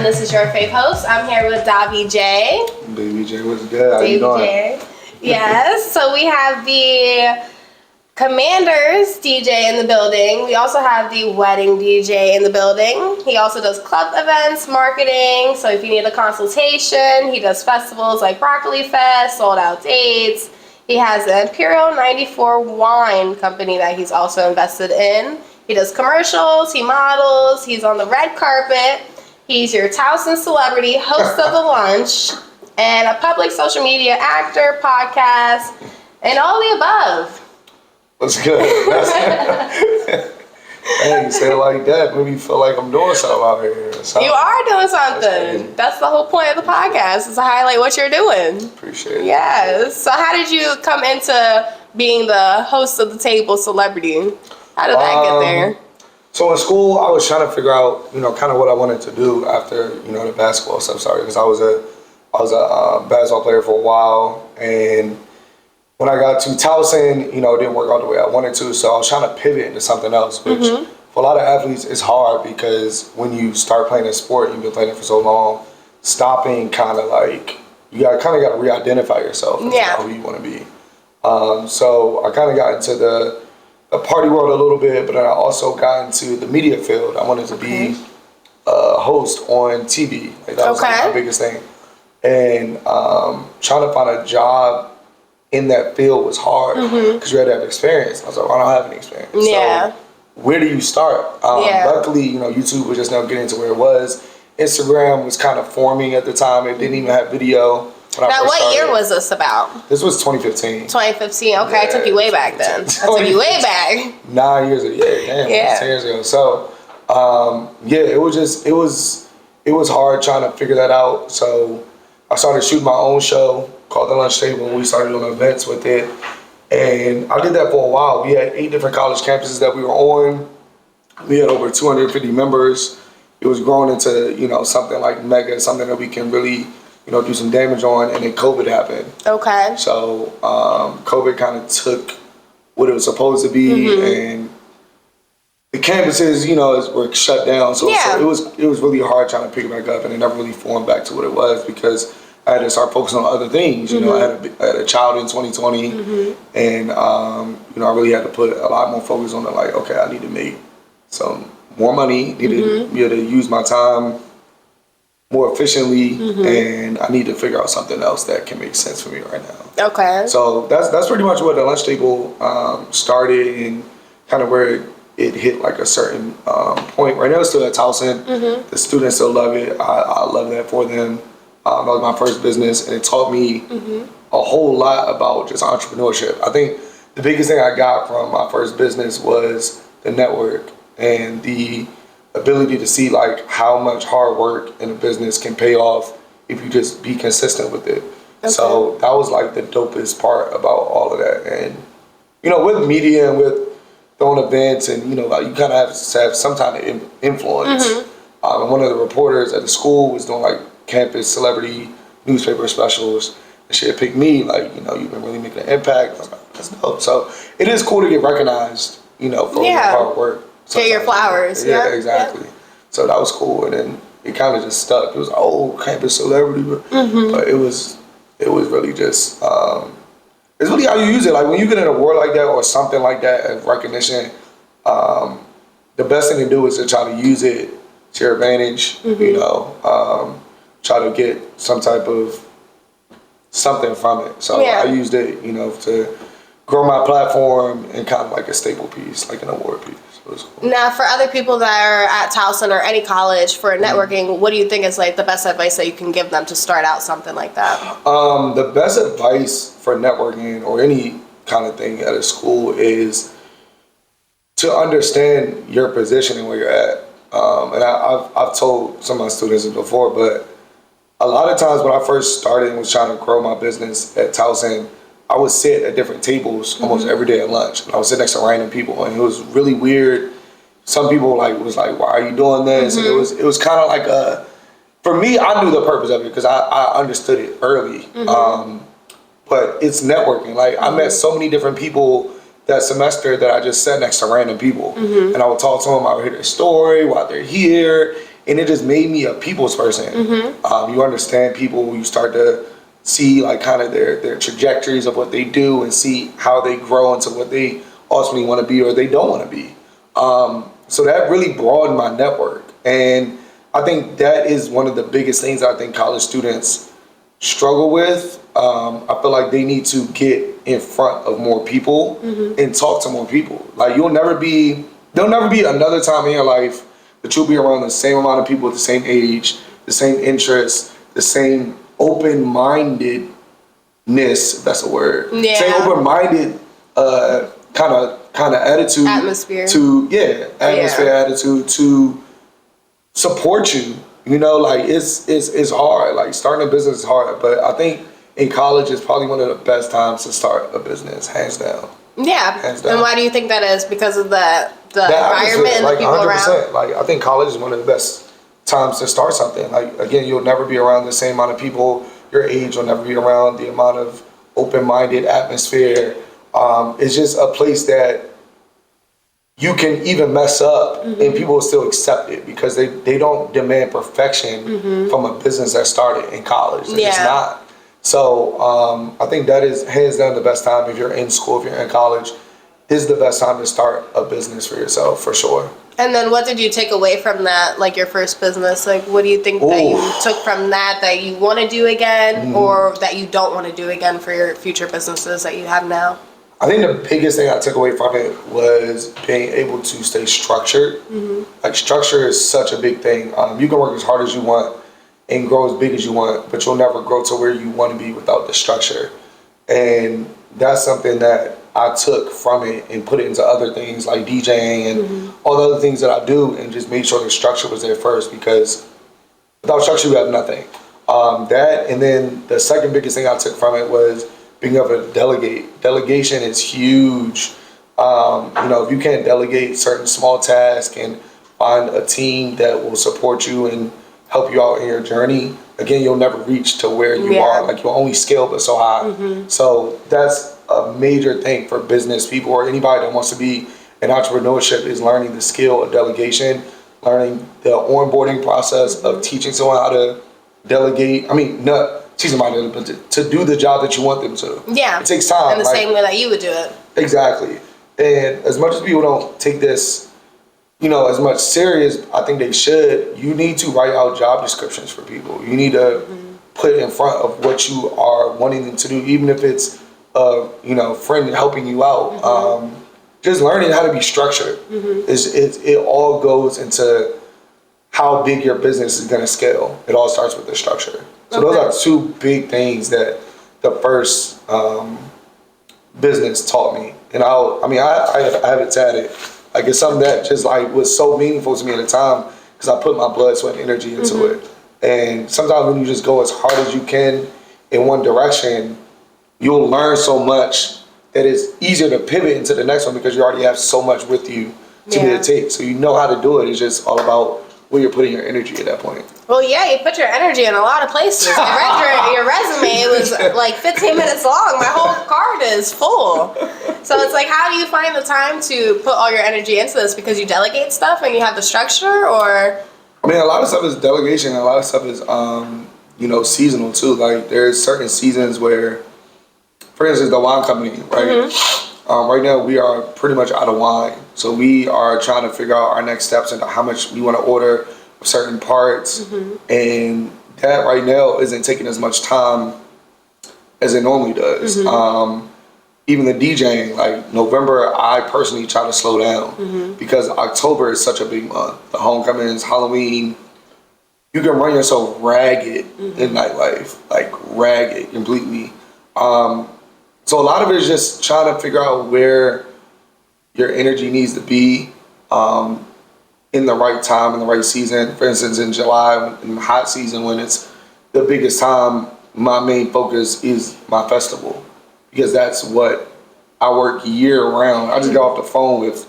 and this is your YourFavHost. I'm here with Davy J. Davy J, what's good? How Davy you doing? J. Yes, so we have the Commanders DJ in the building. We also have the wedding DJ in the building. He also does club events, marketing. So if you need a consultation, he does festivals like Broccoli Fest, sold out dates. He has an Imperial 94 wine company that he's also invested in. He does commercials, he models, he's on the red carpet. He's your Towson celebrity, host of the lunch, and a public social media actor, podcast, and all the above. What's good? Hey, you say it like that, made me feel like I'm doing something out here. You are doing something. That's the whole point of the podcast, is to highlight what you're doing. Appreciate it. Yes. So how did you come into being the host of the table celebrity? How did that get there? So in school, I was trying to figure out, kind of what I wanted to do after, the basketball stuff started, because I was a basketball player for a while, and when I got to Towson, it didn't work out the way I wanted to, so I was trying to pivot into something else, which for a lot of athletes is hard, because when you start playing a sport, you've been playing it for so long, stopping kind of like, you got to re-identify yourself and figure out who you want to be. So I kind of got into the party world a little bit, but then I also got into the media field. I wanted to be a host on TV. Like that was like my biggest thing. And trying to find a job in that field was hard because you had to have experience. I was like, I don't have any experience. Yeah. So where do you start? Luckily, YouTube was just now getting to where it was. Instagram was kind of forming at the time. It didn't even have video. Now, what year was this about? This was 2015. 2015. Okay, I took you way back then. I took you way back. 9 years ago. Yeah, damn, 10 years ago. So, it was hard trying to figure that out. So I started shooting my own show called The Lunch Table, and we started doing events with it. And I did that for a while. We had 8 different college campuses that we were on. We had over 250 members. It was growing into, something like mega, something that we can really do some damage on, and then COVID happened. Okay. So COVID kind of took what it was supposed to be, and the campuses, were shut down. So it was really hard trying to pick it back up, and it never really formed back to what it was because I had to start focusing on other things. I had a child in 2020, and I really had to put a lot more focus on it. Like, okay, I need to make some more money. Need to be able to use my time more efficiently, and I need to figure out something else that can make sense for me right now. Okay. So that's pretty much what The Lunch Table started, and kind of where it hit like a certain point. Right now it's still at Towson. The students still love it. I love that for them. That was my first business, and it taught me a whole lot about just entrepreneurship. I think the biggest thing I got from my first business was the network and the ability to see like how much hard work in a business can pay off if you just be consistent with it. So that was like the dopest part about all of that. And with media and with throwing events, and like you kind of have to have some kind of influence. And one of the reporters at the school was doing like campus celebrity newspaper specials, and she had picked me like, you've been really making an impact. I was like, that's dope. So it is cool to get recognized, for your hard work. Get your flowers. Yeah, exactly. So that was cool, and then it kind of just stuck. It was campus celebrity, but it was really just it's really how you use it. Like when you get an award like that or something like that as recognition, the best thing to do is to try to use it to your advantage. Try to get some type of something from it. So I used it, to grow my platform and kind of like a staple piece, like an award piece. Cool. Now, for other people that are at Towson or any college for networking, what do you think is like the best advice that you can give them to start out something like that? The best advice for networking or any kind of thing at a school is to understand your position and where you're at. And I've told some of my students this before, but a lot of times when I first started and was trying to grow my business at Towson, I would sit at different tables almost every day at lunch. And I would sit next to random people, and it was really weird. Some people was like, "Why are you doing this?" And it was kind of like for me, I knew the purpose of it because I understood it early. But it's networking. Like I met so many different people that semester that I just sat next to random people, and I would talk to them. I would hear their story, why they're here, and it just made me a people's person. You understand people, you start to see like kind of their trajectories of what they do and see how they grow into what they ultimately want to be or they don't want to be. So that really broadened my network. And I think that is one of the biggest things I think college students struggle with. I feel like they need to get in front of more people and talk to more people. Like there'll never be another time in your life that you'll be around the same amount of people at the same age, the same interests, the same open-mindedness, if that's a word. Yeah. Same open-minded kind of attitude. Atmosphere. Attitude to support you. You know, like it's hard. Like starting a business is hard, but I think in college is probably one of the best times to start a business, hands down. Yeah. Hands down. And why do you think that is? Because of the environment and the people 100%. around? Like I think college is one of the best times to start something. Like again, you'll never be around the same amount of people your age. You'll never be around the amount of open-minded atmosphere. It's just a place that you can even mess up and people will still accept it because they don't demand perfection from a business that started in college. It's not. So I think that is hands down the best time if you're in school, if you're in college, is the best time to start a business for yourself, for sure. And then what did you take away from that, like your first business? Like what do you think that you took from that you want to do again or that you don't want to do again for your future businesses that you have now? I think the biggest thing I took away from it was being able to stay structured. Like structure is such a big thing. You can work as hard as you want and grow as big as you want, but you'll never grow to where you want to be without the structure. And that's something that I took from it and put it into other things like DJing and all the other things that I do, and just made sure the structure was there first, because without structure you have nothing. That, and then the second biggest thing I took from it was being able to delegate. Delegation is huge. If you can't delegate certain small tasks and find a team that will support you and help you out in your journey, again, you'll never reach to where you are. Like you'll only scale but so high. So that's a major thing for business people or anybody that wants to be in entrepreneurship, is learning the skill of delegation, learning the onboarding process of teaching someone how to delegate. I mean, not teach somebody, but to do the job that you want them to. Yeah. It takes time. In the same way that you would do it. Exactly. And as much as people don't take this, as much serious, I think they should, you need to write out job descriptions for people. You need to put in front of what you are wanting them to do, even if it's a friend helping you out. Just learning how to be structured. It all goes into how big your business is going to scale. It all starts with the structure. So those are two big things that the first business taught me. And I have it tatted. Like it's something that just like was so meaningful to me at the time because I put my blood, sweat, and energy into it. And sometimes when you just go as hard as you can in one direction, you'll learn so much that it's easier to pivot into the next one because you already have so much with you to be able to take. So you know how to do it. It's just all about where you're putting your energy at that point. Well, yeah, you put your energy in a lot of places. I read your resume. It was like 15 minutes long. My whole card is full. So it's like, how do you find the time to put all your energy into this? Because you delegate stuff and you have the structure, or? I mean, a lot of stuff is delegation. A lot of stuff is, seasonal too. Like there's certain seasons where, for instance, the wine company, right? Right now we are pretty much out of wine. So we are trying to figure out our next steps and how much we want to order of certain parts. And that right now isn't taking as much time as it normally does. Even the DJing, like November, I personally try to slow down because October is such a big month. The homecomings, Halloween, you can run yourself ragged in nightlife, like ragged completely. So a lot of it is just trying to figure out where your energy needs to be in the right time, in the right season. For instance, in July, in the hot season, when it's the biggest time, my main focus is my festival because that's what I work year round. I just got off the phone with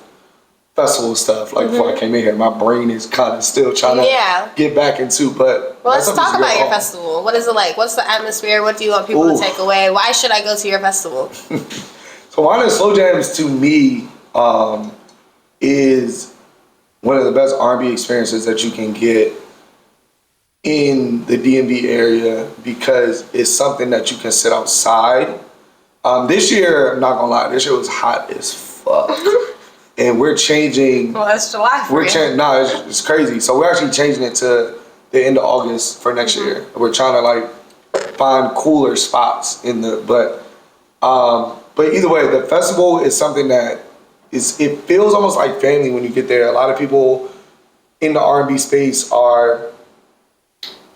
festival stuff before I came in here. My brain is kind of still trying to get back into, but well, let's talk about your festival. What is it like? What's the atmosphere? What do you want people to take away? Why should I go to your festival? So Wine and Slow Jams to me is one of the best R&B experiences that you can get in the DMV area because it's something that you can sit outside. This year, I'm not gonna lie, this year was hot as fuck. And we're changing. Well, that's July for you. No, it's crazy. So we're actually changing it to the end of August for next year. We're trying to like find cooler spots in the, but either way, the festival is something that it feels almost like family when you get there. A lot of people in the R&B space are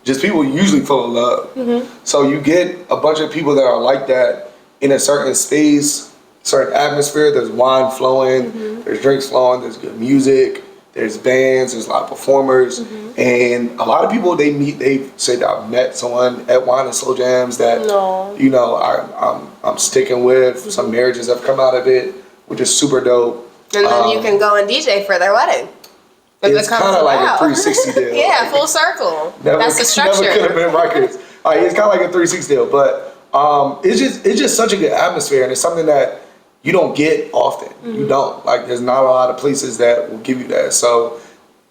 just people usually full of love. So you get a bunch of people that are like that in a certain space, certain atmosphere. There's wine flowing, there's drinks flowing, there's good music, there's bands, there's a lot of performers, and a lot of people they say that I've met someone at Wine and Slow Jams that you know I'm sticking with. Some marriages have come out of it, which is super dope. And then you can go and DJ for their wedding. It's kind of like a 360 deal. Yeah, full circle. That's the structure. Never could have been records. Like, it's kind of like a 360 deal, but it's just such a good atmosphere, and it's something that you don't get often. You don't. Like, there's not a lot of places that will give you that. So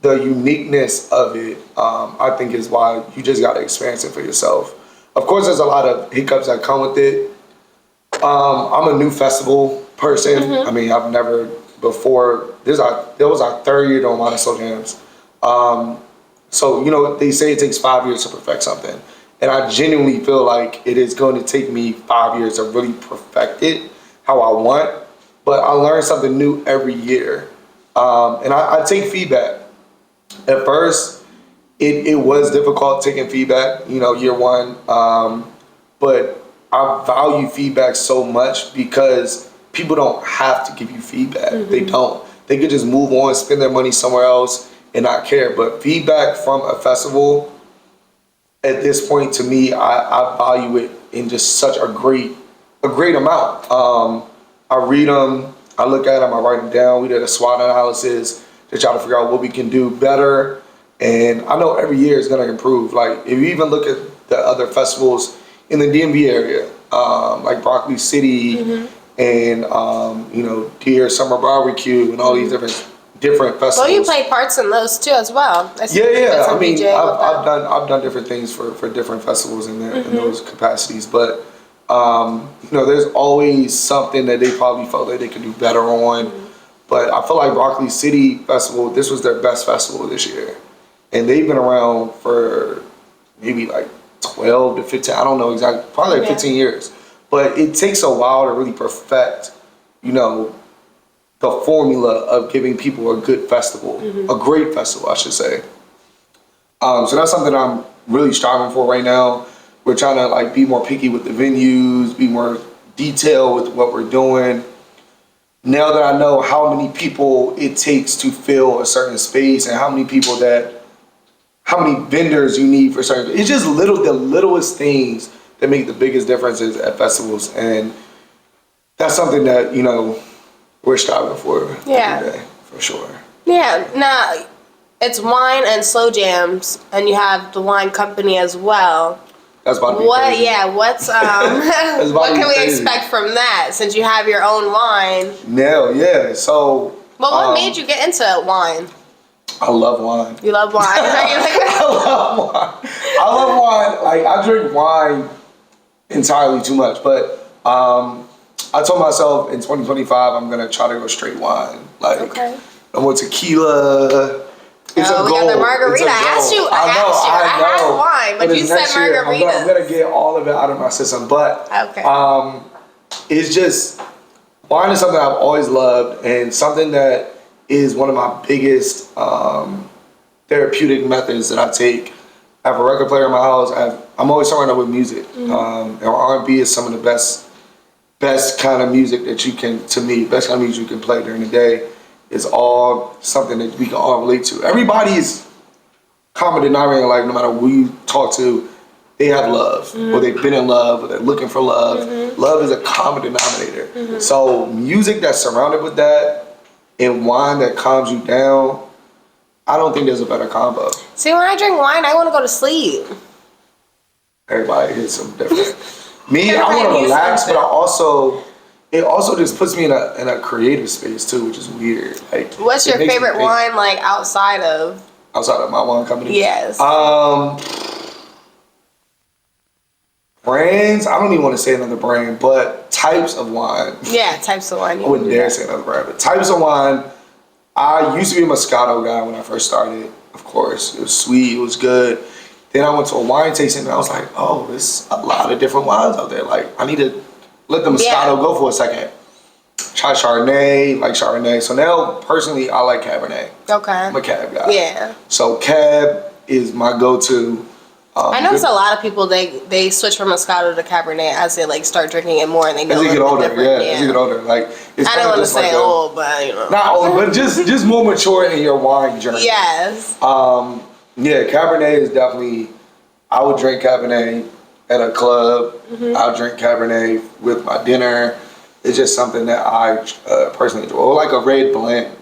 the uniqueness of it, I think, is why you just got to experience it for yourself. Of course, there's a lot of hiccups that come with it. I'm a new festival person. I mean, I've never before. There was our third year doing Wine and Slow Jams. So, you know, they say it takes 5 years to perfect something. And I genuinely feel like it is going to take me 5 years to really perfect it how I want. But I learn something new every year. And I take feedback. At first, it was difficult taking feedback, you know, year one. But I value feedback so much because people don't have to give you feedback. They don't. They could just move on, spend their money somewhere else and not care. But feedback from a festival, at this point, to me, I value it in just such a great amount. I read them, I look at them, I write them down. We did a SWOT analysis to try to figure out what we can do better. And I know every year is gonna improve. Like, if you even look at the other festivals in the DMV area, like Broccoli City, and you know, Deer Summer Barbecue and all these different festivals. Well, you played parts in those too as well. Yeah. I mean, I've done different things for different festivals in those capacities. But you know, there's always something that they probably felt that they could do better on. But I feel like Broccoli City Festival, this was their best festival this year, and they've been around for maybe like 12 to 15. I don't know exactly, probably like 15 years. But it takes a while to really perfect, you know, the formula of giving people a good festival, a great festival, I should say. So that's something I'm really striving for right now. We're trying to like be more picky with the venues, be more detailed with what we're doing. Now that I know how many people it takes to fill a certain space and how many vendors you need for certain, it's just the littlest things that make the biggest differences at festivals, and that's something that, you know, we're striving for every day, for sure. Yeah, now it's Wine and Slow Jams, and you have the wine company as well. That's about to be crazy. What's what can we expect from that, since you have your own wine? So. Well, what made you get into wine? I love wine. You love wine? I love wine. Like, I drink wine entirely too much, but I told myself in 2025 I'm gonna try to go straight wine. Like, no more tequila. It's a goal. We got the margarita. I had wine, but you said margarita. I'm gonna get all of it out of my system, but it's just, wine is something I've always loved, and something that is one of my biggest therapeutic methods that I take. I have a record player in my house. I'm always surrounded with music. And R&B is some of the best kind of music that you can, to me, best kind of music you can play during the day. It's all something that we can all relate to. Everybody's common denominator in life, no matter who you talk to, they have love, or they've been in love, or they're looking for love. Love is a common denominator. So music that's surrounded with that, and wine that calms you down, I don't think there's a better combo. See, when I drink wine, I want to go to sleep. Everybody is some different. Me, I want to relax, but it also just puts me in a creative space too, which is weird. Like, what's your favorite wine, like outside of my wine company? Yes. Brands, I don't even want to say another brand, but types of wine. Yeah, types of wine. I wouldn't dare say another brand, but types of wine. I used to be a Moscato guy when I first started. Of course, it was sweet, it was good. Then I went to a wine tasting and I was like, oh, there's a lot of different wines out there. Like, I need to let the Moscato go for a second. Try Chardonnay, like Chardonnay. So now, personally, I like Cabernet. Okay. I'm a Cab guy. Yeah. So Cab is my go-to. I notice a lot of people they switch from Moscato to Cabernet as they like start drinking it more and they know as they get older. As they get older. Like it's I don't want to say like old, but you know, not old, but just more mature in your wine journey. Yes. Yeah, Cabernet is definitely. I would drink Cabernet at a club. Mm-hmm. I'll drink Cabernet with my dinner. It's just something that I personally enjoy. Or like a red blend.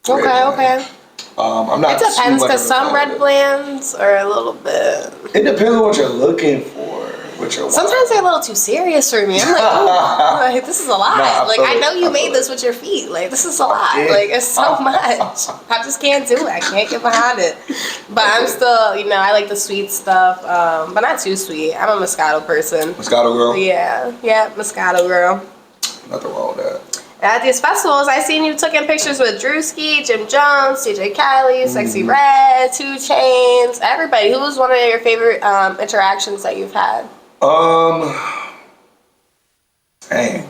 Okay. I'm not. It depends because some red blends are a little bit. It depends on what you're looking for. Sometimes they're a little too serious for me. I'm like, ooh, like this is a lot. I know you made this with your feet. Like this is a lot. Like it's so much. I just can't do it. I can't get behind it. But I'm still, I like the sweet stuff, but not too sweet. I'm a Moscato person. Moscato girl. Yeah, Moscato girl. Nothing wrong with that. At these festivals, I seen you taking pictures with Drewski, Jim Jones, DJ Khaled, Sexy Red, 2 Chainz, everybody. Who was one of your favorite interactions that you've had? Dang.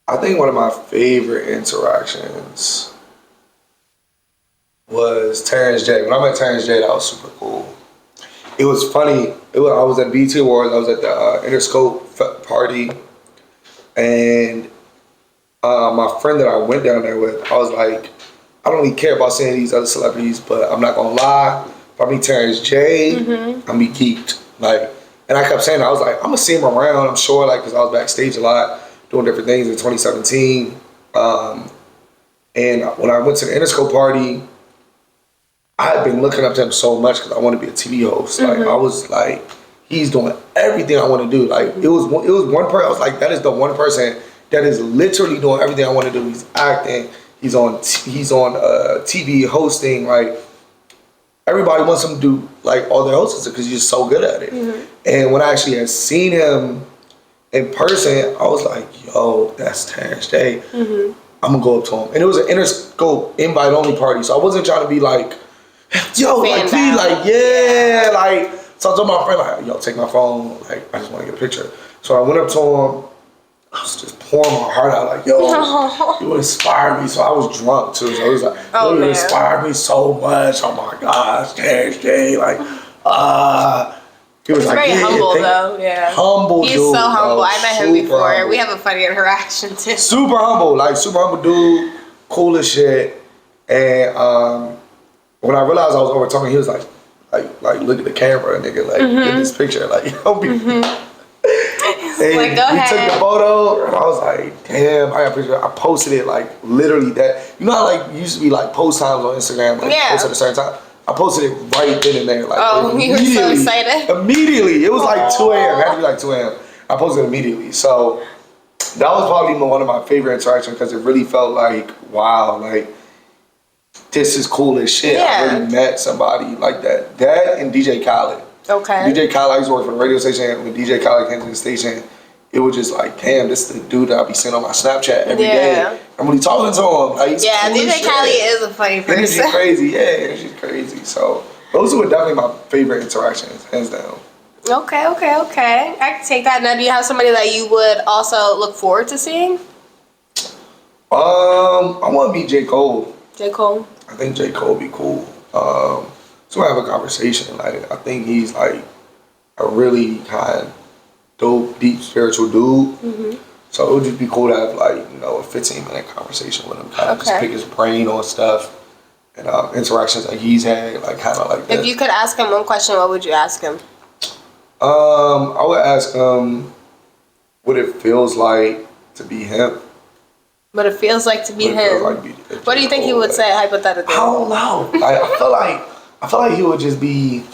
I think one of my favorite interactions was Terrence J. When I met Terrence J, that was super cool. It was funny. I was at BT Awards. I was at the Interscope party. And my friend that I went down there with, I was like, I don't really care about seeing these other celebrities, but I'm not gonna lie. If I meet Terrence J, I'm gonna be geeked. Like, and I kept saying, I was like, I'm gonna see him around. I'm sure, like, because I was backstage a lot, doing different things in 2017. And when I went to the Interscope party, I had been looking up to him so much because I want to be a TV host. Like, I was like, he's doing everything I want to do. Like, it was one person. I was like, that is the one person that is literally doing everything I want to do. He's acting. He's on TV hosting. Like, everybody wants him to do like all their hosts because he's just so good at it. And when I actually had seen him in person, I was like, yo, that's Terrence J. I'm gonna go up to him. And it was an Interscope invite only party, so I wasn't trying to be like, yo, like, please, like, yeah, like. So I told my friend, like, yo, take my phone. Like, I just want to get a picture. So I went up to him. I was just pouring my heart out, like, yo, you inspired me. So I was drunk, too. So it was like, yo, you inspired me so much. Oh, my gosh, Terrence J. Like, he was like, very humble, though. Yeah. Humble dude. He's so humble. I met him before. Humble. We have a funny interaction, too. Super humble dude. Cool as shit. And when I realized I was over talking, he was like, look at the camera, nigga, like, get this picture, like, yo, be. And like, go we ahead. took the photo, and I was like, damn, I got a picture. I posted it, like, literally that. You know how, like, used to be, like, post times on Instagram, like, post at a certain time? I posted it right then and there, like, you were so excited? Immediately. It was like 2 a.m. It had to be like 2 a.m. I posted it immediately. So that was probably one of my favorite interactions because it really felt like, wow, like, this is cool as shit. Yeah. I really met somebody like that. That and DJ Khaled. Okay. DJ Khaled, I used to work for the radio station. When DJ Khaled came to the station, it was just like, damn, this is the dude that I'll be seeing on my Snapchat every day. I'm really talking to him. Like, he's cool DJ Khaled is a funny person. She's crazy. Yeah, she's crazy. So those were definitely my favorite interactions, hands down. Okay. I can take that. Now, do you have somebody that you would also look forward to seeing? I want to meet J. Cole. J. Cole? I think J. Cole would be cool. So I have a conversation. Like, I think he's like a really kind of dope, deep, spiritual dude. So it would just be cool to have like, a 15-minute conversation with him. Kind of just pick his brain on stuff and interactions that he's had, like kind of like that. If you could ask him one question, what would you ask him? I would ask him what it feels like to be him. What it feels like to be him. What do you think he would say hypothetically? I don't know. Like, I feel like he would just be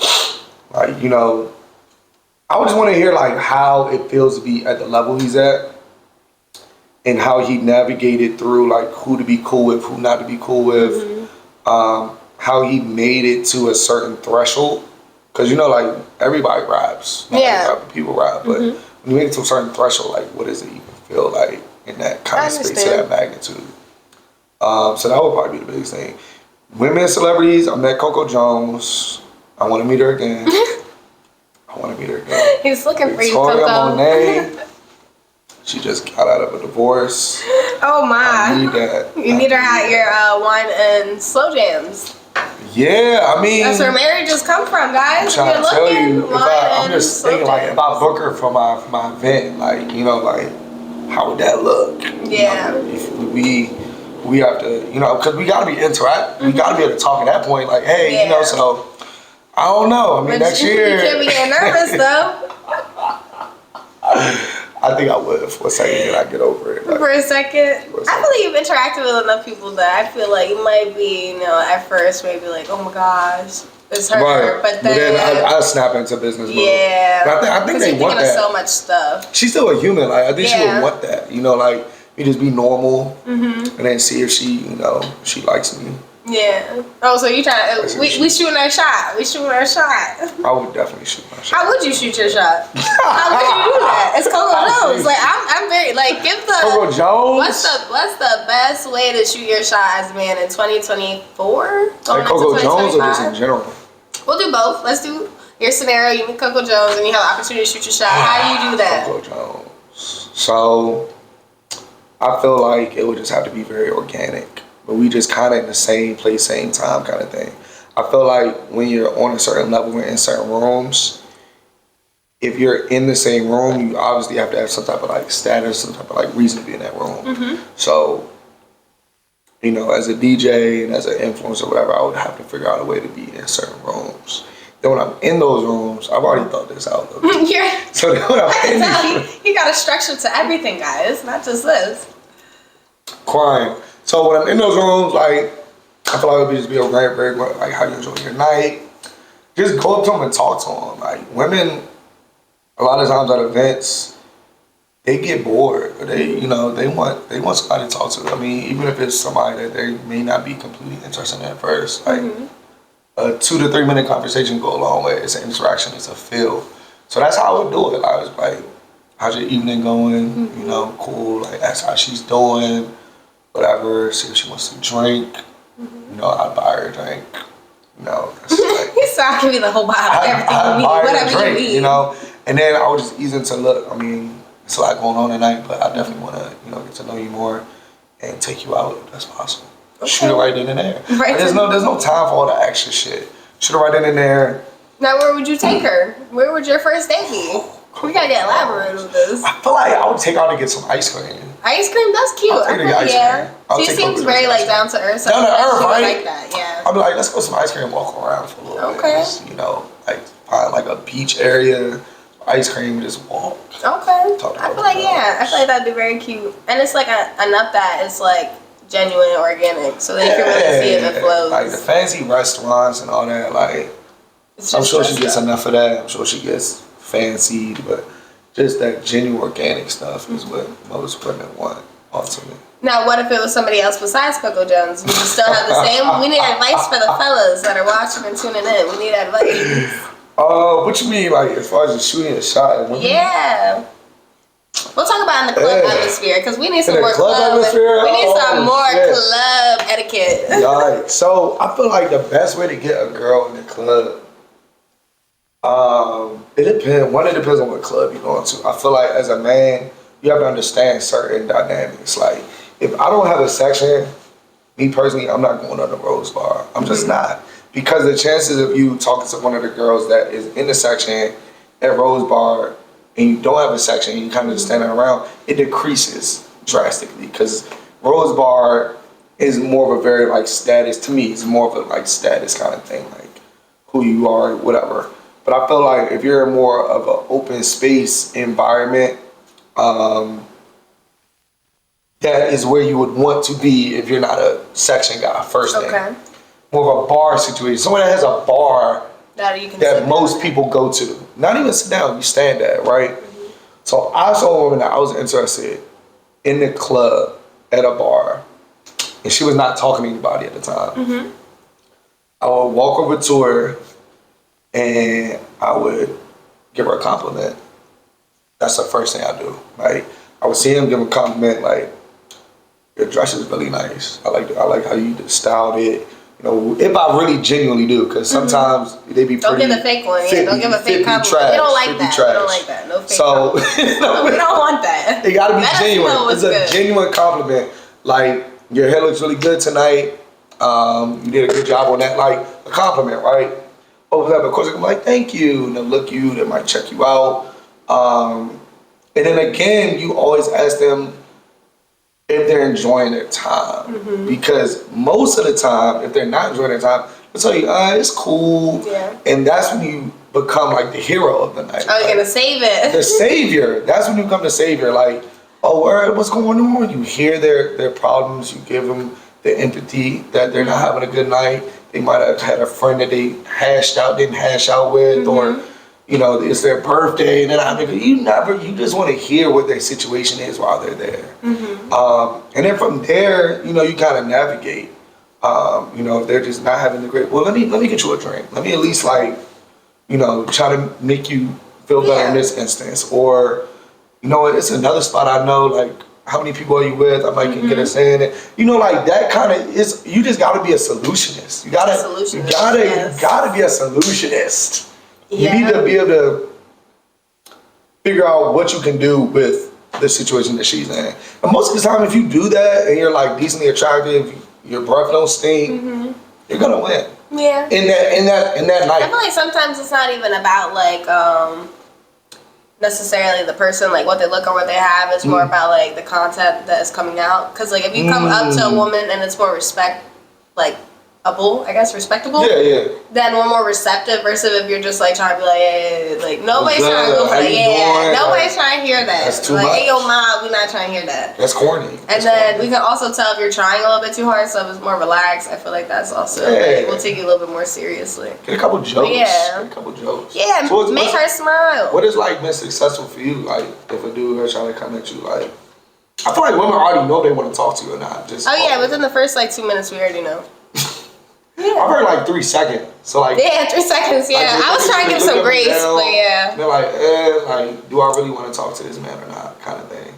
like, I would just want to hear like how it feels to be at the level he's at and how he navigated through like who to be cool with, who not to be cool with, how he made it to a certain threshold Because, you know, like, everybody raps. Not everybody, people rap. But when you make it to a certain threshold, like, what does it even feel like in that kind of space, to that magnitude? So that would probably be the biggest thing. Women celebrities, I met Coco Jones. I want to meet her again. He's looking for you, Victoria Coco. Monet. She just got out of a divorce. Oh my! I need that. You need her at your wine and slow jams. Yeah, I mean, that's where marriages come from, guys. I'm trying to tell you. I'm just thinking, like, if I book her for my event, like, you know, like, how would that look? Yeah. You know, if we have to, you know, because we got to be interact. We got to be able to talk at that point, like, hey, you know, so I don't know. I mean, next year. You can't be getting nervous though. I think I would for a second, and I get over it. Like, for a second. I feel like you've interacted with enough people that I feel like you might be, you know, at first maybe like, oh my gosh, it's her. Right. But then I snap into business mode. Yeah. But I think they want that. So much stuff. She's still a human. Like, I think she would want that. You know, like, you just be normal, and then see if she, you know, she likes me. Yeah. Oh, so you trying to? We shooting our shot. We shooting our shot. I would definitely shoot my shot. How would you shoot your shot? How would you do that? It's Coco Jones. Like, I'm very like, give the Coco Jones. What's the best way to shoot your shot as a man in 2024? Like Coco Jones or just in general? We'll do both. Let's do your scenario. You meet Coco Jones and you have the opportunity to shoot your shot. How do you do that? Coco Jones. So I feel like it would just have to be very organic. But we just kind of in the same place, same time kind of thing. I feel like when you're on a certain level, we're in certain rooms, if you're in the same room, you obviously have to have some type of like status, some type of like reason to be in that room. So, you know, as a DJ and as an influencer or whatever, I would have to figure out a way to be in certain rooms. Then when I'm in those rooms, I've already thought this out. So then when I'm in these, you got a structure to everything, guys, not just this. Crying. So when I'm in those rooms, like, I feel like it would just be a very, like, how you enjoy your night. Just go up to them and talk to them. Like, women, a lot of times at events, they get bored. Or they, you know, they want somebody to talk to. I mean, even if it's somebody that they may not be completely interested in at first, like, a 2 to 3 minute conversation go a long way. It's an interaction. It's a feel. So that's how I would do it. I was like, how's your evening going? You know, cool. Like, ask how she's doing. Whatever, see if she wants to drink. You know, I'd buy her a drink. You know, that's like, you saw I give you the whole bottle, everything you need, whatever you need. You know, and then I would just ease into look. I mean, it's a lot going on tonight, but I definitely want to, you know, get to know you more and take you out if that's possible. Shoot it right then and there. Right. There's no time for all the extra shit. Shoot it right then and there. Now, where would you take her? Where would your first date be? We gotta get elaborate with this. I feel like I would take her out to get some ice cream. Ice cream, that's cute. She seems very like down to earth. Down to earth, right? Like that, yeah. I'll be like, let's go some ice cream and walk around for a little bit. Just, you know, like find like a beach area, ice cream, and just walk. Okay. I feel like that'd be very cute, and it's like enough that it's like genuine and organic, so they can really see if it flows. Like the fancy restaurants and all that, like I'm sure she gets enough of that. I'm sure she gets fancy, but just that genuine organic stuff is what most women want ultimately. Now, what if it was somebody else besides Coco Jones? Would you still have the same? We need advice for the fellas that are watching and tuning in. We need advice. What you mean, like as far as just shooting a shot? Yeah. We'll talk about in the club atmosphere because we need some more club atmosphere. We need some more club etiquette. Right. So I feel like the best way to get a girl in the club. It depends. It depends on what club you're going to. I feel like as a man, you have to understand certain dynamics. Like, if I don't have a section, me personally, I'm not going to the Rose Bar. I'm just not. Because the chances of you talking to one of the girls that is in the section at Rose Bar and you don't have a section, and you kind of just standing around, it decreases drastically. Because Rose Bar is more of a very, like, status, to me, it's more of a, like, status kind of thing. Like, who you are, whatever. But I feel like if you're in more of an open space environment, that is where you would want to be if you're not a section guy, first thing. More of a bar situation. Someone that has a bar that most people go to. Not even sit down, you stand at, right? So I saw a woman that I was interested in the club at a bar, and she was not talking to anybody at the time. I would walk over to her, and I would give her a compliment. That's the first thing I do. Like, I would see him, give him a compliment, like, your dress is really nice. I like how you styled it. You know, if I really genuinely do, because sometimes they be pretty. Don't give a fake one. Yeah, don't give a fake compliment. Trash, we don't like that. Trash. We don't like that. No fake so, no, we don't want that. It gotta be genuine. It's good. a genuine compliment. Like, your hair looks really good tonight. You did a good job on that. Like, a compliment, right? Over that, of course, I'm like, thank you. And they'll look you, they might check you out. And then again, you always ask them if they're enjoying their time. Because most of the time, if they're not enjoying their time, they'll tell you, it's cool. Yeah. And that's when you become like the hero of the night. Oh, you're gonna save it. The savior. That's when you become the savior. Like, oh, what's going on? You hear their problems, you give them the empathy that they're not having a good night. They might have had a friend that they didn't hash out with, or, you know, it's their birthday, and then you just want to hear what their situation is while they're there. And then from there, you know, you kind of navigate. You know, if they're just not having the great, well, let me get you a drink. Let me at least, like, you know, try to make you feel better in this instance. Or, you know, it's another spot I know, like, how many people are you with? I might get us in. You know, like, that kind of is, you just got to be a solutionist. You gotta be a solutionist. Yeah. You need to be able to figure out what you can do with the situation that she's in. And most of the time, if you do that and you're, like, decently attractive, your breath don't stink, you're gonna win. Yeah. In that night. I feel like sometimes it's not even about, like, necessarily the person, like what they look or what they have. It's more about, like, the content that is coming out. Because, like, if you come up to a woman and it's more respectable. Yeah. Then we're more receptive versus if you're just, like, trying to be like, hey, like, nobody's trying to go for that. Nobody's trying to hear that. That's too like, much. hey, yo, mom, we're not trying to hear that. That's corny. And then we can also tell if you're trying a little bit too hard, so if it's more relaxed, I feel like that's also, like, we'll take you a little bit more seriously. Get a couple jokes. Yeah. Get a couple jokes. Yeah, so make her smile. What is, like, been successful for you? Like, if a dude is trying to come at you, like, I feel like women already know they want to talk to you or not. Within the first, like, 2 minutes, we already know. Yeah. I've heard like 3 seconds. So, like, 3 seconds, yeah. Like, I was trying to give some grace, but yeah. They're like, do I really want to talk to this man or not, kind of thing.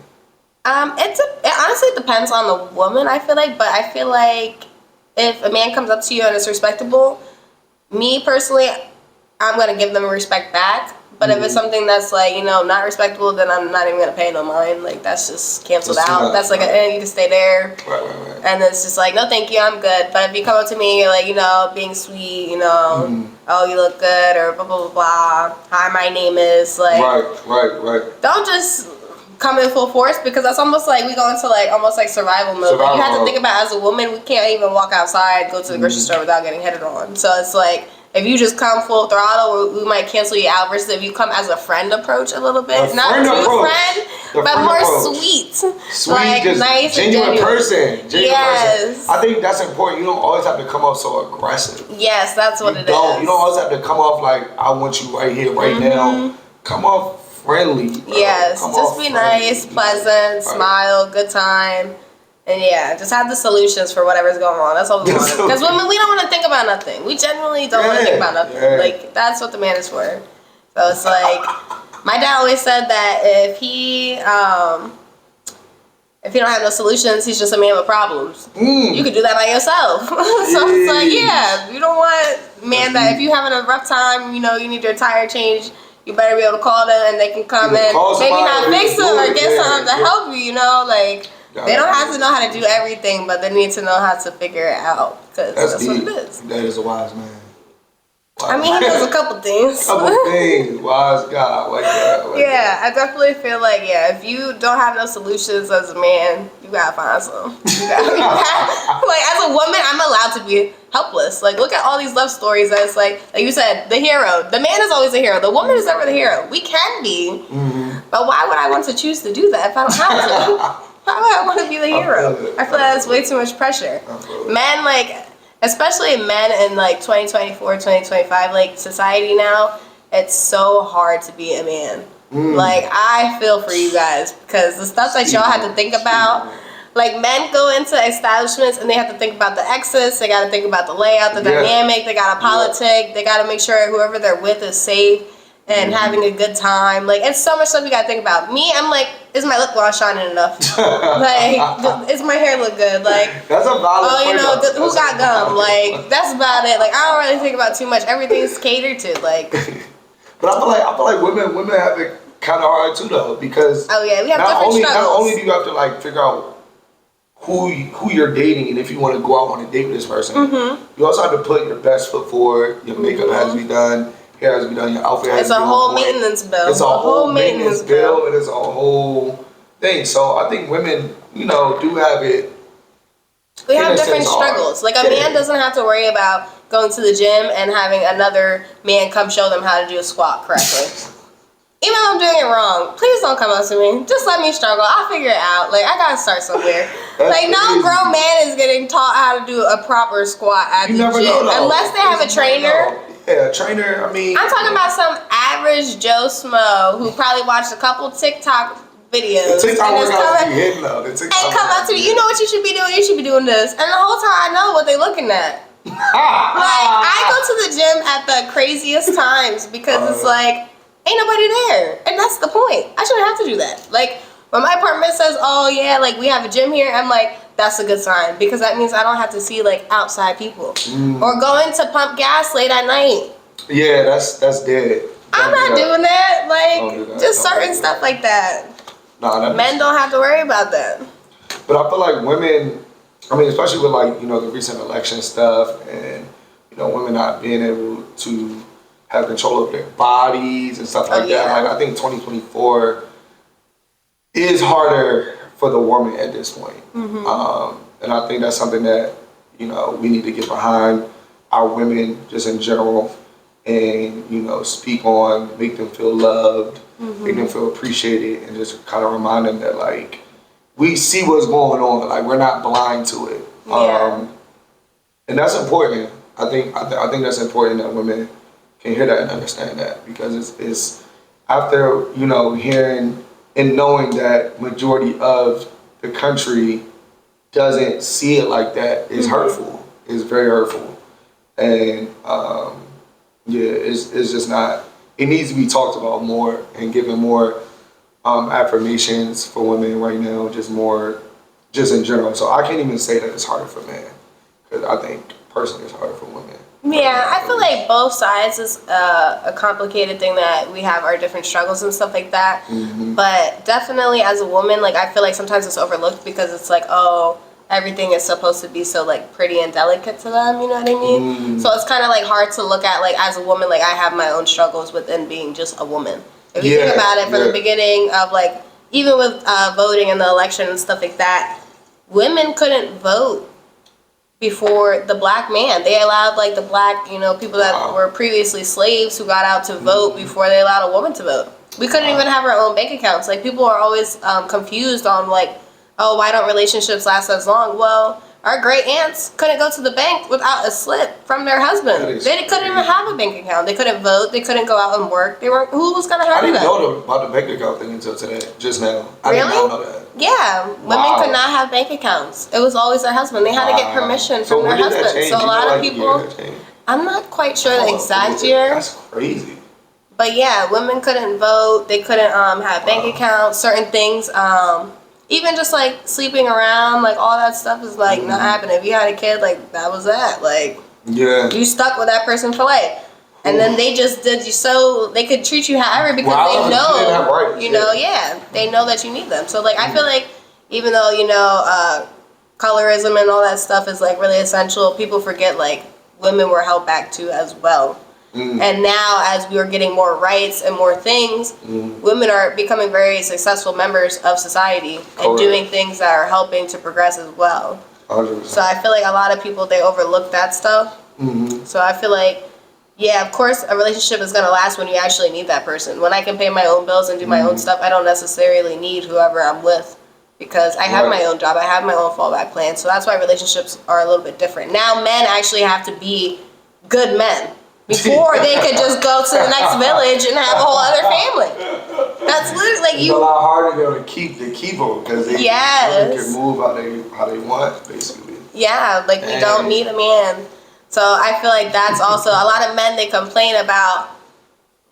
It honestly depends on the woman, I feel like, but I feel like if a man comes up to you and it's respectable, me personally, I'm gonna give them respect back. But if it's something that's, like, you know, not respectable, then I'm not even gonna pay no mind. Like, that's just canceled out. That's like you can stay there. Right. And it's just like, no, thank you, I'm good. But if you come up to me, you're like, you know, being sweet, you know, oh, you look good, or blah, blah, blah, blah. Hi, my name is, like. Right. Don't just come in full force, because that's almost like we go into, like, almost like survival mode. Like, you have to think about, as a woman, we can't even walk outside, go to the grocery store without getting hit on. So it's like, if you just come full throttle, we might cancel you out. Versus if you come as a friend approach a little bit, not too friend, but more sweet, like just nice, genuine person. Yes, I think that's important. You don't always have to come off so aggressive. Yes, that's what it is. You don't always have to come off like, I want you right here, right now. Come off friendly. Bro. Yes, just be nice, pleasant, smile, good time. And yeah, just have the solutions for whatever's going on. That's all we want. Because women, we don't want to think about nothing. We genuinely don't want to think about nothing. Yeah. Like, that's what the man is for. So it's like, my dad always said that if he don't have no solutions, he's just a man with problems. You could do that by yourself. So it's like, yeah, you don't want man that if you're having a rough time, you know, you need your tire changed, you better be able to call them and they can come in, maybe not fix it or get something to help you, you know, like. They don't have to know how to do everything, but they need to know how to figure it out, because that's what it is. That is a wise man. I mean, he does a couple things. Wise guy. Like that. Yeah, I definitely feel like, if you don't have no solutions as a man, you gotta find some. Like, as a woman, I'm allowed to be helpless. Like, look at all these love stories that it's like you said, the hero. The man is always the hero. The woman is never the hero. We can be, but why would I want to choose to do that if I don't have to? Why would I want to be the hero? I feel like that's way too much pressure. Men, like, especially men in, like, 2024, 2025, like, society now, it's so hard to be a man. Like, I feel for you guys, because the stuff that y'all have to think about, Like, men go into establishments and they have to think about the exits, they got to think about the layout, the dynamic, they got to politic, they got to make sure whoever they're with is safe and having a good time. Like, it's so much stuff you got to think about. Me, I'm like, is my lip gloss shining enough? Like, is my hair look good? Like, that's a valid point. Who got gum? Like, that's about it. Like, I don't really think about too much. Everything's catered to. Like, but I feel like women have it kind of hard too though, because we have different struggles. Not only do you have to like figure out who you're dating and if you want to go out on a date with this person, you also have to put your best foot forward. Your makeup has to be done. Hair has to be done. Your outfit has to be done. It's a whole maintenance bill. It's a whole maintenance bill. It is a whole thing. So I think women, do have it. We have different struggles. Like, a man doesn't have to worry about going to the gym and having another man come show them how to do a squat correctly. Even though I'm doing it wrong, please don't come up to me. Just let me struggle. I'll figure it out. Like, I gotta start somewhere. Like, no grown man is getting taught how to do a proper squat at the gym. Unless they have a trainer. Yeah, a trainer, I mean. I'm talking about some average Joe Smo who probably watched a couple TikTok videos. The TikTok workouts be hitting though. And come up to me, you know what you should be doing? You should be doing this. And the whole time I know what they're looking at. Like, I go to the gym at the craziest times because it's like, ain't nobody there. And that's the point. I shouldn't have to do that. Like, when my apartment says, oh yeah, like we have a gym here, I'm like, that's a good sign. Because that means I don't have to see like outside people. Or going to pump gas late at night. Yeah, that's dead. I'm not doing that. Like, just certain stuff like that. Nah, men don't have to worry about that. But I feel like women, I mean, especially with like, the recent election stuff and, women not being able to have control of their bodies and stuff like that. Like, I think 2024 is harder for the woman at this point. And I think that's something that, we need to get behind our women just in general and, speak on, make them feel loved, make them feel appreciated, and just kind of remind them that, like, we see what's going on. Like, we're not blind to it. And that's important. I think that's important that women can hear that and understand that, because it's after hearing and knowing that majority of the country doesn't see it like that is hurtful. It's very hurtful, and it's just not. It needs to be talked about more and given more affirmations for women right now. Just in general. So I can't even say that it's harder for men, because I think personally it's harder for women. Yeah, I feel like both sides is a complicated thing that we have our different struggles and stuff like that. But definitely as a woman, like, I feel like sometimes it's overlooked because it's like, oh, everything is supposed to be so like pretty and delicate to them, you know what I mean? So it's kind of like hard to look at, like, as a woman, like, I have my own struggles within being just a woman. If you think about it, from the beginning of, like, even with voting and the election and stuff like that, women couldn't vote before the black man. They allowed, like, the black, people that were previously slaves who got out to vote before they allowed a woman to vote. We couldn't even have our own bank accounts. Like, people are always confused on, like, oh, why don't relationships last as long? Well, our great aunts couldn't go to the bank without a slip from their husband. They couldn't even have a bank account. They couldn't vote. They couldn't go out and work. Who was gonna have that? I didn't know about the bank account thing until today, just now. I did not know that. Yeah, women could not have bank accounts. It was always their husband. They had to get permission from their husband. So a lot of people, I'm not quite sure the exact year. That's crazy. But yeah, women couldn't vote. They couldn't have bank accounts. Certain things. Even just like sleeping around, like all that stuff is like not happening. If you had a kid, like that was that. Like, you stuck with that person for life. And then they just did you so they could treat you however because they know, they know that you need them. So like, I feel like even though, colorism and all that stuff is like really essential, people forget like women were held back too as well. And now as we are getting more rights and more things, women are becoming very successful members of society and doing things that are helping to progress as well. 100%. So I feel like a lot of people, they overlook that stuff. So I feel like, yeah, of course, a relationship is going to last when you actually need that person. When I can pay my own bills and do my own stuff, I don't necessarily need whoever I'm with because I have my own job. I have my own fallback plan. So that's why relationships are a little bit different. Now men actually have to be good men. Before they could just go to the next village and have a whole other family. That's literally like It's a lot harder to keep them because they can move how they want, basically. Yeah, like we don't need a man. So I feel like that's also a lot of men, they complain about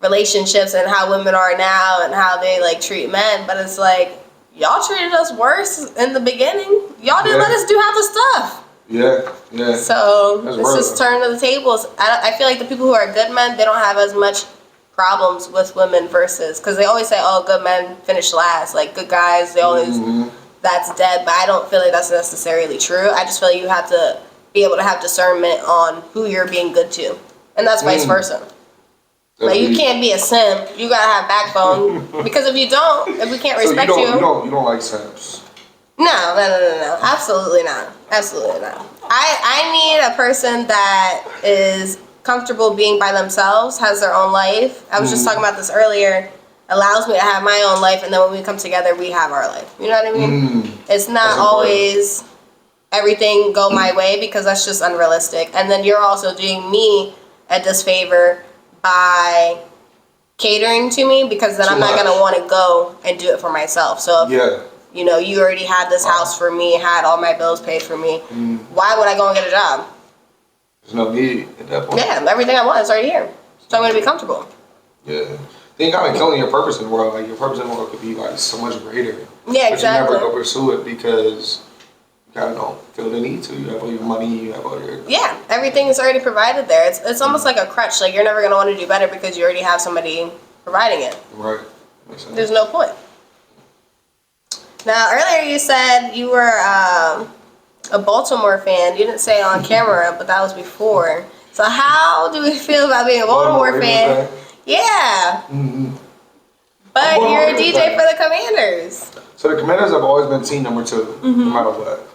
relationships and how women are now and how they like treat men, but it's like y'all treated us worse in the beginning. Y'all didn't let us do half the stuff. Yeah. So it's just turn to the tables. I feel like the people who are good men, they don't have as much problems with women versus, because they always say, oh, good men finish last. Like good guys, they always, that's dead. But I don't feel like that's necessarily true. I just feel like you have to be able to have discernment on who you're being good to. And that's vice versa. Like you can't be a simp. You gotta have backbone. Because if you don't, if we can't respect you. You don't like simps. No. Absolutely not. I need a person that is comfortable being by themselves, has their own life. I was just talking about this earlier. Allows me to have my own life, and then when we come together, we have our life. You know what I mean? It's not always everything go my way, because that's just unrealistic. And then you're also doing me a disfavor by catering to me, because then I'm not gonna want to go and do it for myself. So if, you know, you already had this house for me, had all my bills paid for me, why would I go and get a job? There's no need at that point. Yeah, everything I want is right here. So I'm gonna be comfortable. Yeah. Then you kind of killing your purpose in the world. Like your purpose in the world could be like so much greater. Yeah, exactly. But you never go pursue it because you kind of don't feel the need to. You have all your money, you have all your... Yeah, everything is already provided there. It's almost like a crutch. Like you're never gonna want to do better because you already have somebody providing it. Right. Makes sense. There's no point. Now, earlier you said you were a Baltimore fan. You didn't say on camera, but that was before. So how do we feel about being a Baltimore fan? Yeah. But you're a DJ for the Commanders. So the Commanders have always been team number 2, no matter what.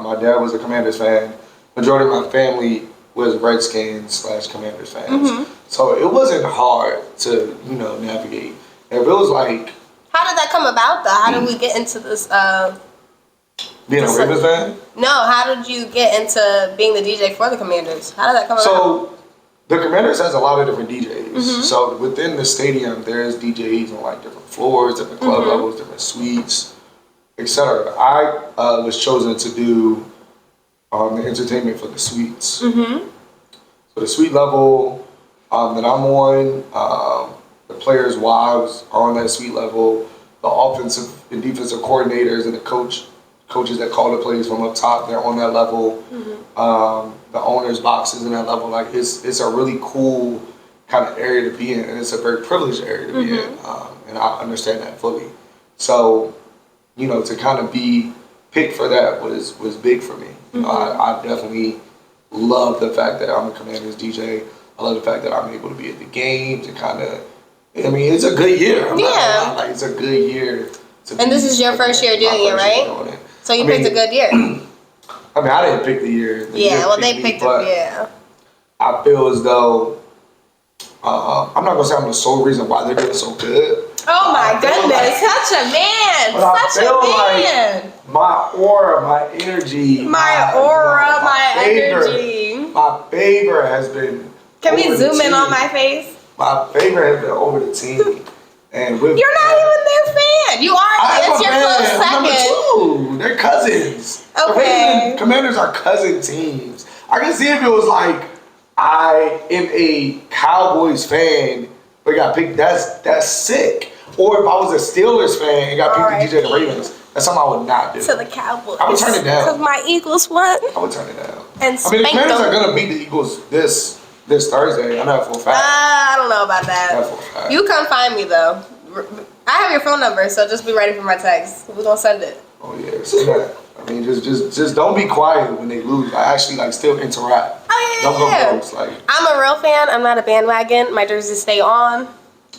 My dad was a Commanders fan. Majority of my family was Redskins / Commanders fans. So it wasn't hard to, navigate. If it was like... How did that come about, though? How did we get into this... being a Ravens fan? No, how did you get into being the DJ for the Commanders? How did that come about? So, the Commanders has a lot of different DJs. So, within the stadium, there's DJs on like different floors, different club levels, different suites, etc. I was chosen to do the entertainment for the suites. So, the suite level that I'm on, the players' wives are on that suite level. The offensive and defensive coordinators and the coaches that call the plays from up top, they're on that level. The owner's box is in that level. Like it's a really cool kind of area to be in, and it's a very privileged area to be in, and I understand that fully. So, to kind of be picked for that was big for me. I definitely love the fact that I'm a Commanders DJ. I love the fact that I'm able to be at the games and kind of, it's a good year. Like it's a good year. And this is your first year doing it, right? So you picked a good year. I didn't pick the year. They picked it. Yeah. I feel as though I'm not gonna say I'm the sole reason why they're doing so good. Oh my goodness, such a man! Such a man! Like my aura, my energy, my energy. My favor has been. Can we zoom in on my face? My favor has been over the team. And you're not even their fan. You are. It's your close second. Number 2, they're cousins. Okay. Commanders are cousin teams. I can see if it was like I am a Cowboys fan but got picked. That's sick. Or if I was a Steelers fan and got picked to DJ the Ravens, that's something I would not do. To the Cowboys. I would turn it down. Because my Eagles won. I would turn it down. And the Commanders are gonna beat the Eagles this Thursday. I know that for a fact. I don't know about that. You come find me though. I have your phone number, so just be ready for my text. We're gonna send it. Oh yeah, send that. Just don't be quiet when they lose. I actually still interact. Oh yeah, don't go close. I'm a real fan. I'm not a bandwagon. My jerseys stay on.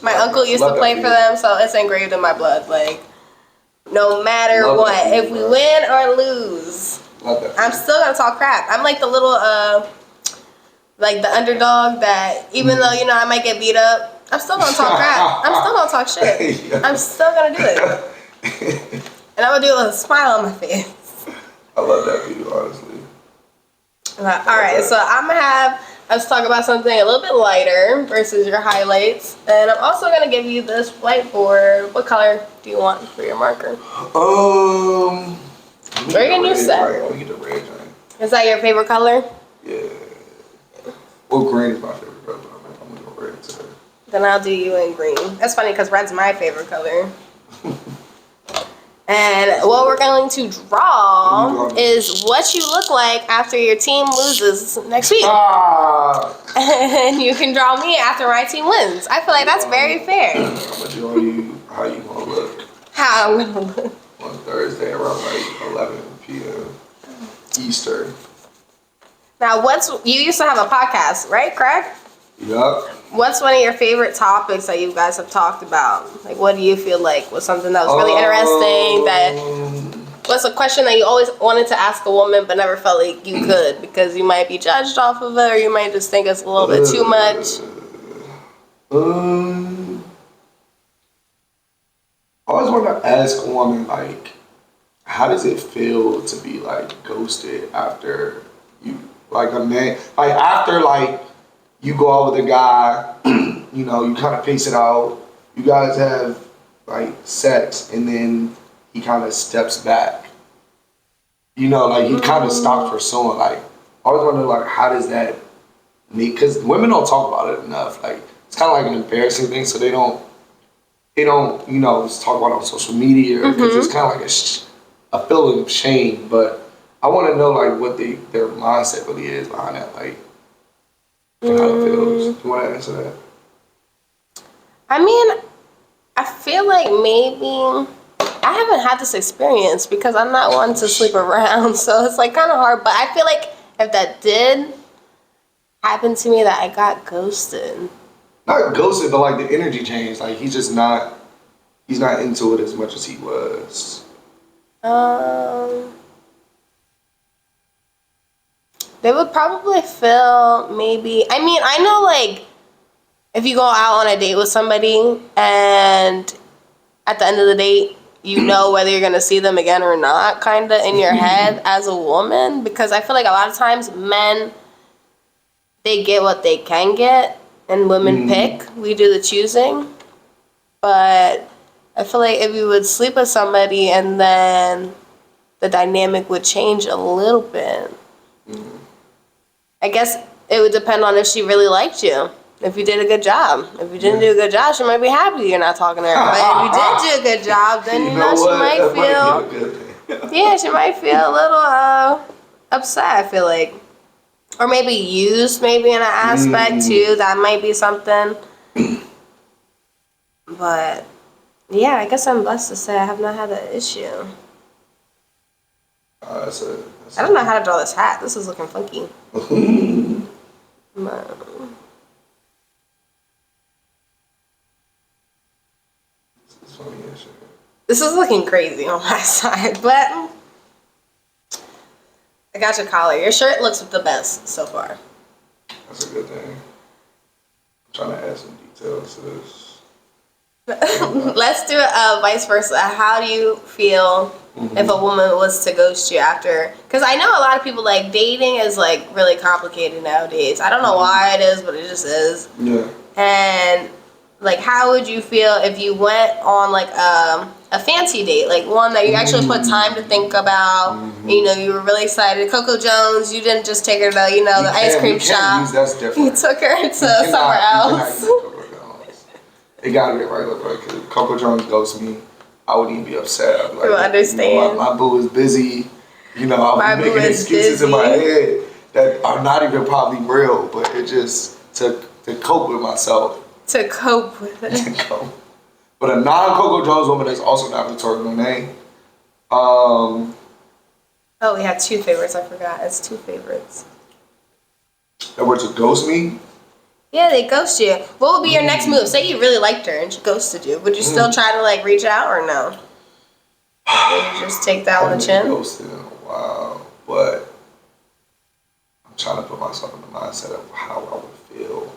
My uncle used to play for them, so it's engraved in my blood. Like, no matter what, if we win or lose, I'm still gonna talk crap. I'm like the little like the underdog that even though I might get beat up, I'm still gonna talk crap. I'm still gonna talk shit. I'm still gonna do it. And I'm gonna do it with a smile on my face. I love that for you, honestly. All right, so I'm gonna have let's talk about something a little bit lighter versus your highlights. And I'm also gonna give you this whiteboard. What color do you want for your marker? Where can you set? We get the red joint. Is that your favorite color? Yeah. Well, green is my favorite color, but I'm gonna go red today. Then I'll do you in green. That's funny because red's my favorite color. And what we're going to draw is what you look like after your team loses next week. And you can draw me after my team wins. I feel like that's very fair. I'm gonna draw you how you gonna look. How I'm gonna look. On Thursday around like 11 p.m. Eastern. Now, you used to have a podcast, right, Craig? Yup. What's one of your favorite topics that you guys have talked about? Like, what do you feel like was something that was really interesting? What's a question that you always wanted to ask a woman but never felt like you could because you might be judged off of it or you might just think it's a little bit too much? I always want to ask a woman, like, how does it feel to be, like, ghosted after you, like, a man, like, after, like, you go out with a guy, you know, you kind of pace it out, you guys have, like, sex, and then he kind of steps back. You know, like, he kind of stopped pursuing, like, I always wonder, like, how does that make, because women don't talk about it enough, like, it's kind of like an embarrassing thing, so they don't, you know, talk about it on social media, because it's kind of like a feeling of shame, but I want to know, like, what their mindset really is behind that, like, and how it feels. You want to answer that? I mean, I feel like maybe I haven't had this experience because I'm not one to sleep around, so it's like kind of hard. But I feel like if that did happen to me, that I got ghosted. Not ghosted, but like the energy changed. Like he's not into it as much as he was. They would probably feel maybe, I mean, I know like if you go out on a date with somebody and at the end of the date, you know whether you're going to see them again or not, kind of in your head as a woman, because I feel like a lot of times men, they get what they can get and women pick. We do the choosing. But I feel like if you would sleep with somebody and then the dynamic would change a little bit. I guess it would depend on if she really liked you. If you did a good job. If you didn't do a good job, she might be happy you're not talking to her. But if you did do a good job, then you know she might feel. Yeah, she might feel a little upset, I feel like. Or maybe used maybe in an aspect too. That might be something. But yeah, I guess I'm blessed to say I have not had that issue. I don't know how to draw this hat. This is looking funky. This is looking crazy on my side, but I got your collar. Your shirt looks the best so far. That's a good thing. I'm trying to add some details to this. Let's do it vice versa. How do you feel if a woman was to ghost you after? Because I know a lot of people, like, dating is, like, really complicated nowadays. I don't know why it is, but it just is. Yeah. And, like, how would you feel if you went on, like, a fancy date? Like, one that you actually put time to think about. You know, you were really excited. Coco Jones, you didn't just take her to, you know, the ice cream shop. That's different. You took her to somewhere else. It gotta get right, look, like, if Coco Jones ghosts me, I wouldn't even be upset. I'd be like, you understand. You know, my boo is busy. You know, I'll be making excuses in my head that are not even probably real, but it just to cope with myself. To cope with it. To cope. But a non-Coco Jones woman that's also not Victoria Monet. Oh, we have two favorites. I forgot. It's two favorites. That were to ghost me? Yeah, they ghost you. What would be your next move? Say you really liked her and she ghosted you. Would you still try to, like, reach out or no? Would you just take that on the chin? I haven't ghosted in a while, but I'm trying to put myself in the mindset of how I would feel.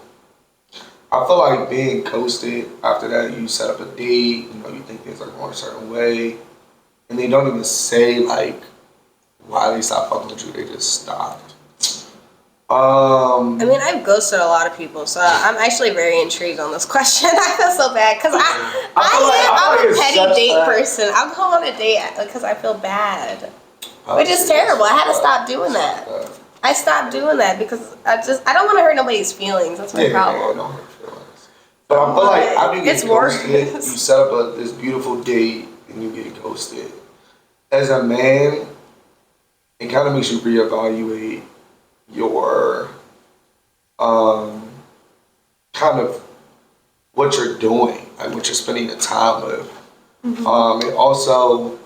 I feel like being ghosted, after that you set up a date, you know, you think things are going a certain way, and they don't even say, like, why they stopped fucking with you, they just stopped. I mean, I've ghosted a lot of people, so I'm actually very intrigued on this question. I feel so bad because I'm a petty date person. I'll go on a date because I feel bad, which is terrible. I had to stop doing that. I stopped doing that because I don't want to hurt nobody's feelings. That's my problem. Yeah, don't hurt feelings. But I feel like after you get ghosted, you set up this beautiful date and you get ghosted. As a man, it kind of makes you reevaluate your kind of what you're doing, like what you're spending your time with. It also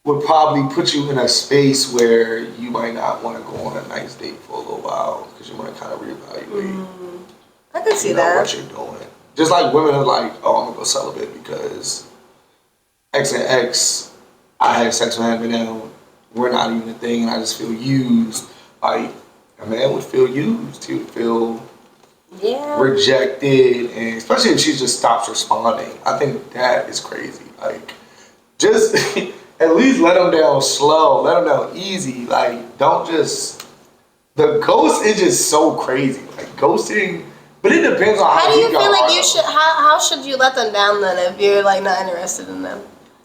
would probably put you in a space where you might not want to go on a nice date for a little while because you might kind of reevaluate. I can see that. What you're doing. Just like women are like, oh, I'm gonna go celibate because X and X, I had sex with him and now we're not even a thing and I just feel used. Like, a man would feel used. He would feel rejected, and especially if she just stops responding. I think that is crazy. Like, just at least let them down slow, let them down easy. Like, don't just. The ghost is just so crazy. Like, ghosting, but it depends on how do you feel like you should. How should you let them down then if you're like not interested in them?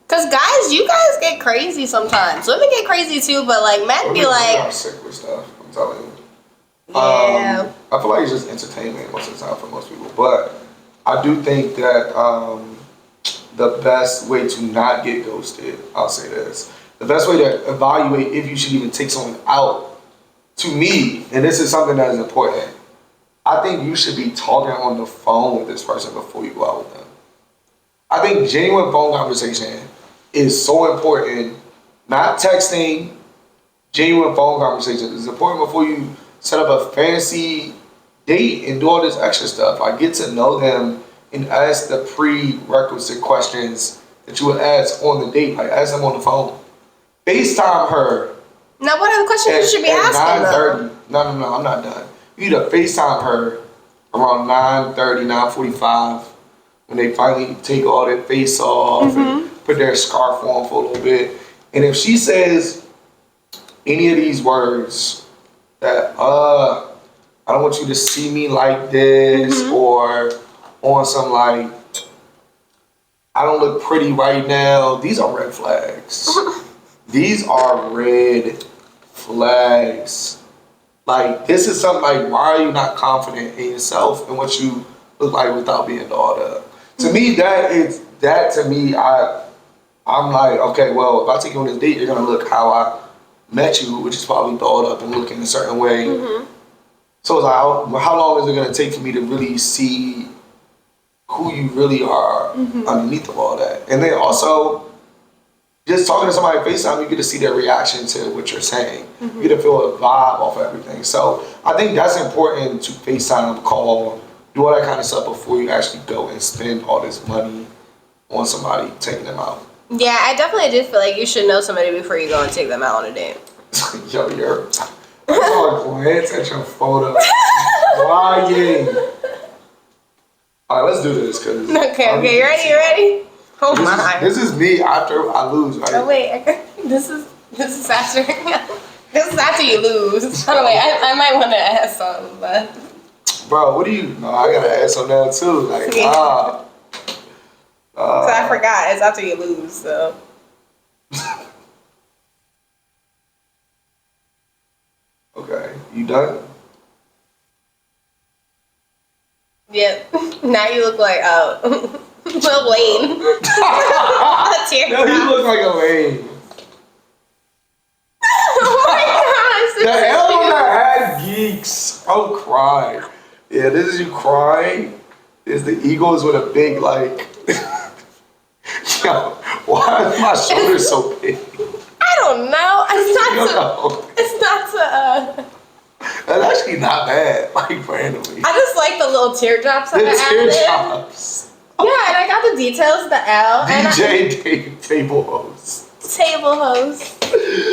Cause guys, you guys get crazy sometimes. Women get crazy too, but like men be like. I'm sick with stuff. I'm telling you. Yeah. I feel like it's just entertainment most of the time for most people, but I do think that the best way to not get ghosted, I'll say this, the best way to evaluate if you should even take someone out, to me, and this is something that is important, I think you should be talking on the phone with this person before you go out with them. I think genuine phone conversation is so important, not texting, genuine phone conversation is important before you set up a fancy date and do all this extra stuff. Like, get to know them and ask the prerequisite questions that you would ask on the date. Like, ask them on the phone. FaceTime her. Now, what are the questions you should be asking though? No, I'm not done. You need to FaceTime her around 9:30, 9:45 when they finally take all their face off and put their scarf on for a little bit. And if she says any of these words, that I don't want you to see me like this, or on some like I don't look pretty right now, these are red flags. These are red flags. Like, this is something like, why are you not confident in yourself and what you look like without being dolled up? To me, I'm like, okay, well, if I take you on this date, you're gonna look how I met you, which is probably dolled up and looking a certain way. So it's like, how long is it gonna take for me to really see who you really are underneath of all that? And then also, just talking to somebody FaceTime, you get to see their reaction to what you're saying. You get to feel a vibe off of everything. So I think that's important to FaceTime, call, do all that kind of stuff before you actually go and spend all this money on somebody, taking them out. Yeah, I definitely do feel like you should know somebody before you go and take them out on a date. Yo, I saw a glance at your photo. Crying. All right, let's do this, cause. Okay, you ready? Oh my. This is me after I lose, right? Oh wait, this is after. This is after you lose. Oh wait, I might want to ask something, but. Bro, what do you? No, I gotta ask something now too. Like, so I forgot. It's after you lose, so. Okay, you done? Yep. Now you look like Lil Wayne. No, you look like a Wayne. Oh my gosh. The album that had geeks. I'm crying. Yeah, this is you crying. This is the Eagles with a big like. Yo, why is my shoulder so big? I don't know. It's not to. That's actually not bad. Like, randomly. I just like the little teardrops that I added. Teardrops. Yeah, and I got the details, the L. DJ table host. Table host.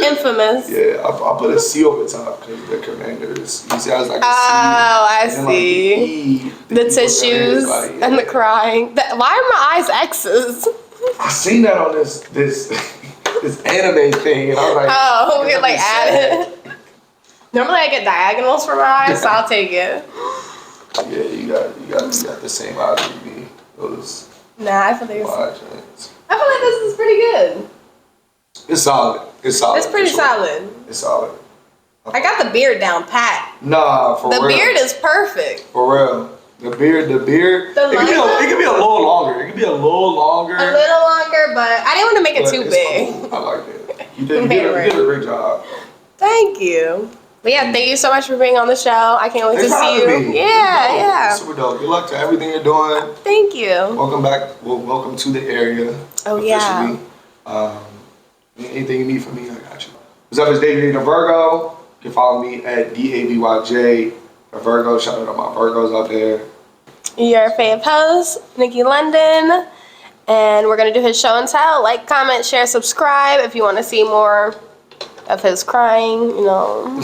Infamous. Yeah, I put a C over top because the Commanders. You see, I was like a C. Oh, I see. Like the tissues and the crying. Why are my eyes X's? I seen that on this anime thing, and I was like, oh, we're like added. Normally I get diagonals for my eyes, so I'll take it. Yeah, you got the same eyes as me. Those Nah, I feel like wide joints. I feel like this is pretty good. It's solid. It's solid. It's pretty for sure. solid. It's solid. I got the beard down pat. Nah, for real. The beard is perfect. For real. The beard. The It could be a little longer. It could be a little longer. A little longer, but I didn't want to make it too big. Cool. I like it. You did a great job. Thank you. But yeah, thank you so much for being on the show. I can't wait to see you. Me. Yeah. Super dope. Good luck to everything you're doing. Thank you. Welcome back. Well, welcome to the area. Oh, officially. yeah. Anything you need from me, I got you. What's up, it's Davy J the Virgo. You can follow me at DAVYJ the Virgo. Shout out to my Virgos out there. Your fave host, Nyki London. And we're going to do his show and tell. Like, comment, share, subscribe if you want to see more of his crying, you know.